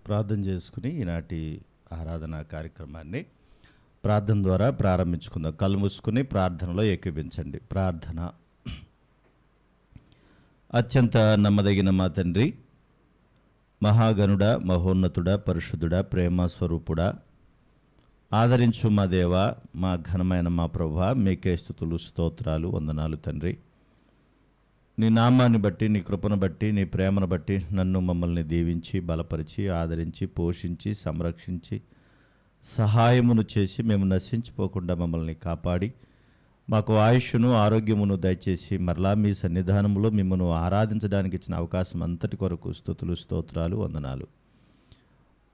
ప్రార్థన చేసుకుని ఈనాటి ఆరాధన కార్యక్రమాన్ని ప్రార్థన ద్వారా ప్రారంభించుకుందాం. కళ్ళు మూసుకుని ప్రార్థనలో ఏకీభించండి. ప్రార్థన. అత్యంత నమ్మదగిన మా తండ్రి, మహాగణుడ, మహోన్నతుడ, పరిశుద్ధుడ, ప్రేమ స్వరూపుడ, ఆదరించు మా దేవ, మా ఘనమైన మా ప్రభువా, మీకే స్తుతులు, స్తోత్రాలు, వందనాలు తండ్రి. నీ నామాన్ని బట్టి, నీ కృపను బట్టి, నీ ప్రేమను బట్టి నన్ను మమ్మల్ని దీవించి, బలపరిచి, ఆదరించి, పోషించి, సంరక్షించి, సహాయమును చేసి మేము నశించిపోకుండా మమ్మల్ని కాపాడి మాకు ఆయుష్ను, ఆరోగ్యమును దయచేసి మరలా మీ సన్నిధానంలో మిమ్మల్ని ఆరాధించడానికి ఇచ్చిన అవకాశం అంతటి కొరకు స్తుతులు, స్తోత్రాలు, వందనాలు.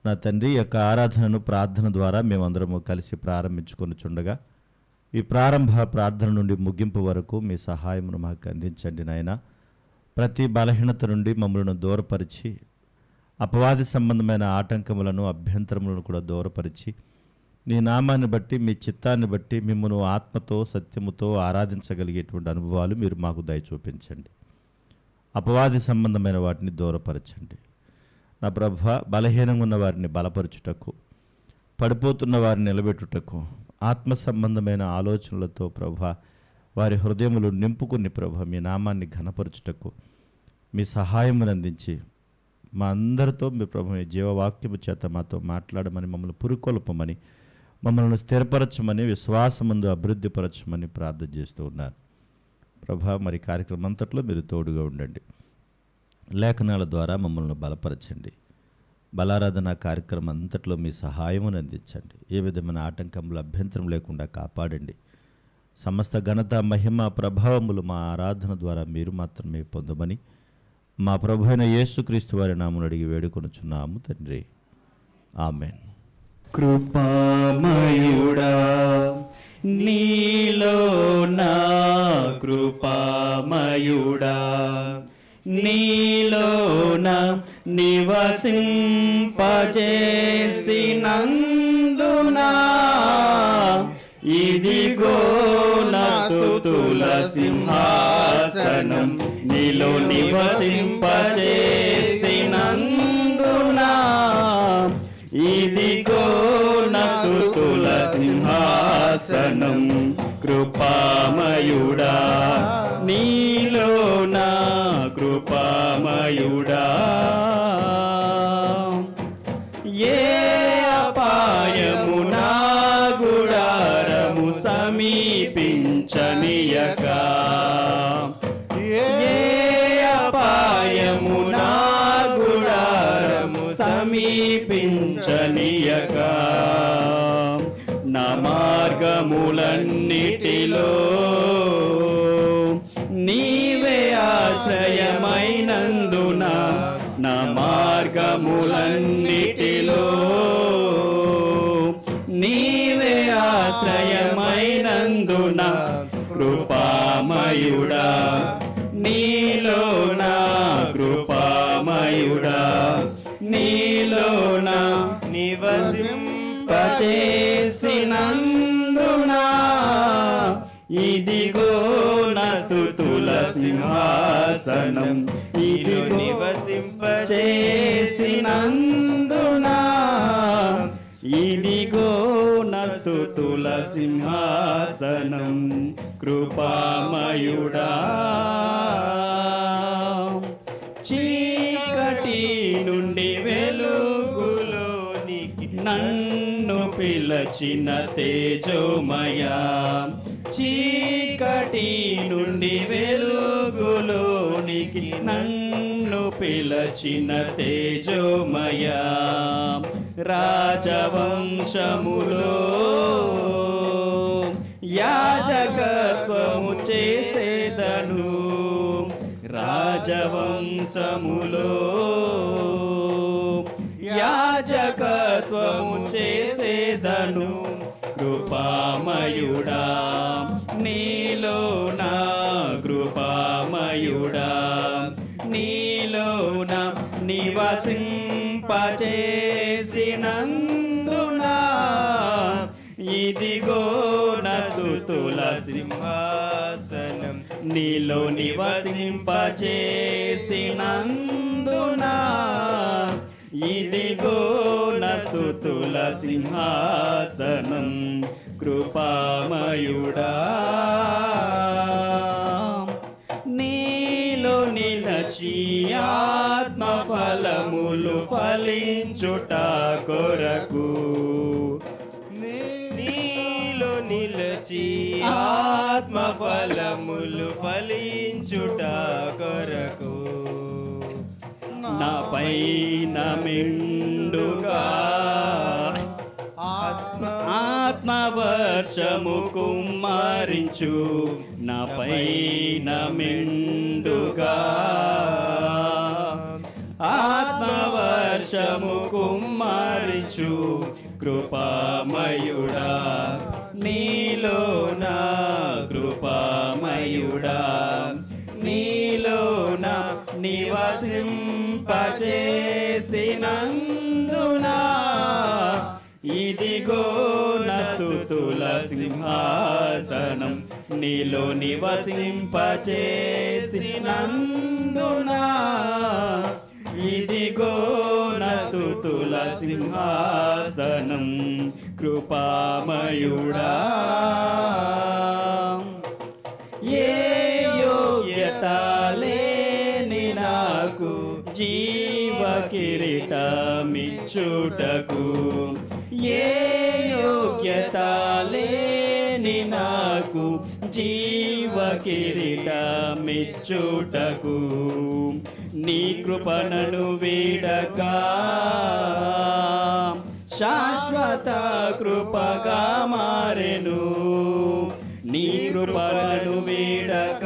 నా తండ్రి, యొక్క ఆరాధనను ప్రార్థన ద్వారా మేమందరము కలిసి ప్రారంభించుకొనుచుండగా ఈ ప్రారంభ ప్రార్థన నుండి ముగింపు వరకు మీ సహాయమును మాకు అందించండి నాయన. ప్రతి బలహీనత నుండి మమ్మల్ని దూరపరిచి, అపవాది సంబంధమైన ఆటంకములను, అభ్యంతరములను కూడా దూరపరిచి, నీ నామాన్ని బట్టి, మీ చిత్తాన్ని బట్టి మిమ్మల్ని ఆత్మతో, సత్యముతో ఆరాధించగలిగేటువంటి అనుభవాలు మీరు మాకు దయ చూపించండి. అపవాది సంబంధమైన వాటిని దూరపరచండి. నా ప్రభువా, బలహీనంగా ఉన్న వారిని బలపరచుటకు, పడిపోతున్న వారిని నిలబెట్టుటకు, ఆత్మ సంబంధమైన ఆలోచనలతో ప్రభువా వారి హృదయములు నింపుకుని ప్రభువా మీ నామాన్ని ఘనపరచుటకు మీ సహాయమును అందించి మా అందరితో మీ ప్రభు మీ జీవవాక్యము చేత మాతో మాట్లాడమని, మమ్మల్ని పురుకొల్పమని, మమ్మల్ని స్థిరపరచమని, విశ్వాసమందు అభివృద్ధిపరచమని ప్రార్థన చేస్తూ ఉన్నారు. ప్రభా, మరి కార్యక్రమం అంతట్లో మీరు తోడుగా ఉండండి. లేఖనాల ద్వారా మమ్మల్ని బలపరచండి. బలారాధన కార్యక్రమం అంతట్లో మీ సహాయమును అందించండి. ఏ విధమైన ఆటంకములు, అభ్యంతరం లేకుండా కాపాడండి. సమస్త ఘనత, మహిమ, ప్రభావములు మా ఆరాధన ద్వారా మీరు మాత్రమే పొందమని మా ప్రభు అయిన యేసుక్రీస్తు వారి నామమున అడిగి వేడుకొనుచున్నాము తండ్రి. ఆమెన్. కృపామయుడా నీలో నా కృపామయుడా నీలోన నివసింపజేసినందునా ఇదిగో నా స్తుతుల సింహాసనం నీలో నివసింపజేసినందునా ఇదిగో నా స్తుతుల సింహాసనం. కృపామయుడా నీలో నా కృపామయుడా ఏ అపాయము నా గుడారము సమీపించనీయక, ఏ అపాయము నా గుడారము సమీపించనీయక, నా మార్గములన్నిటిలో నీవే ఆశ్రయమైనందున, నా మార్గములన్నిటిలో నీవే ఆశ్రయమైనందున, కృపామయుడా నీలో నా కృపామయుడా నీలోన నివసింపచేసినందునా ఇదిగో నా స్తుతుల సింహాసనం ఇదిగో నివసింపచేసినందునా ఇదిగో నా స్తుతుల సింహాసనం. కృపామయుడా చీకటి నుండి వెలుగులోనికి నన్ను పిలచిన తేజోమయా, చీకటి నుండి వెలుగులోనికి నన్ను పిలచిన తేజోమయా, రాజవంశములో యాజకత్వము చేసేదను, రాజవంశములో యాజకత్వము చేసేదను. కృపామయుడా నీలో నా కృపామయుడా నీలోన నివసింపచేసినందునా ఇదిగో నా స్తుతుల సింహాసనం నీలో నివసింపచేసినందునా ఇదిగో నా స్తుతుల సింహాసనం కృపామయుడా నీలో నిలచి ఆత్మ ఫలములు ఫలించుట కొరకు నీలో నిలచి ఆత్మ ఫలములు ఫలించుట కొరకు నా పైన మెండుగా ఆత్మవర్షము కుమ్మరించు నా పైన మెండుగా ఆత్మవర్షము కుమ్మరించు కృపామయుడా నీలో నా కృపామయుడా నీలో నా నివసింపచేసినందునా ఇదిగో నా స్తుతుల సింహాసనం నీలో నివసింపచేసినందునా ఇదిగో నా స్తుతుల సింహాసనం కృపామయుడా ఏ యోగ్యత లేని నాకు జీవ కిరీటమిచ్చుటకు ఏ యోగ్యత లేని నాకు జీవ కిరీటమిచ్చుటకు నీ కృపణను వీడక శాశ్వత కృపగా మారెను నీ కృపణను వీడక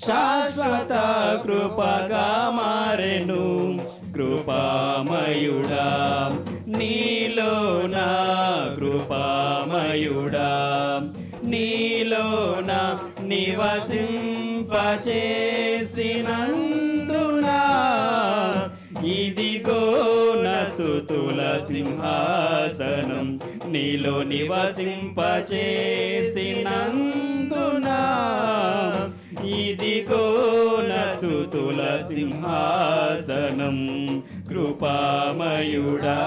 శాశ్వత కృపగా మారెను కృపామయుడా నీలో నా కృపామయుడా నీలో నా నివసింపచేసినందునా ఇదిగో నా స్తుతుల సింహాసనం నీలో నివసింపచేసినందునా ఇదిగో నా స్తుతుల సింహాసనం కృపామయుడా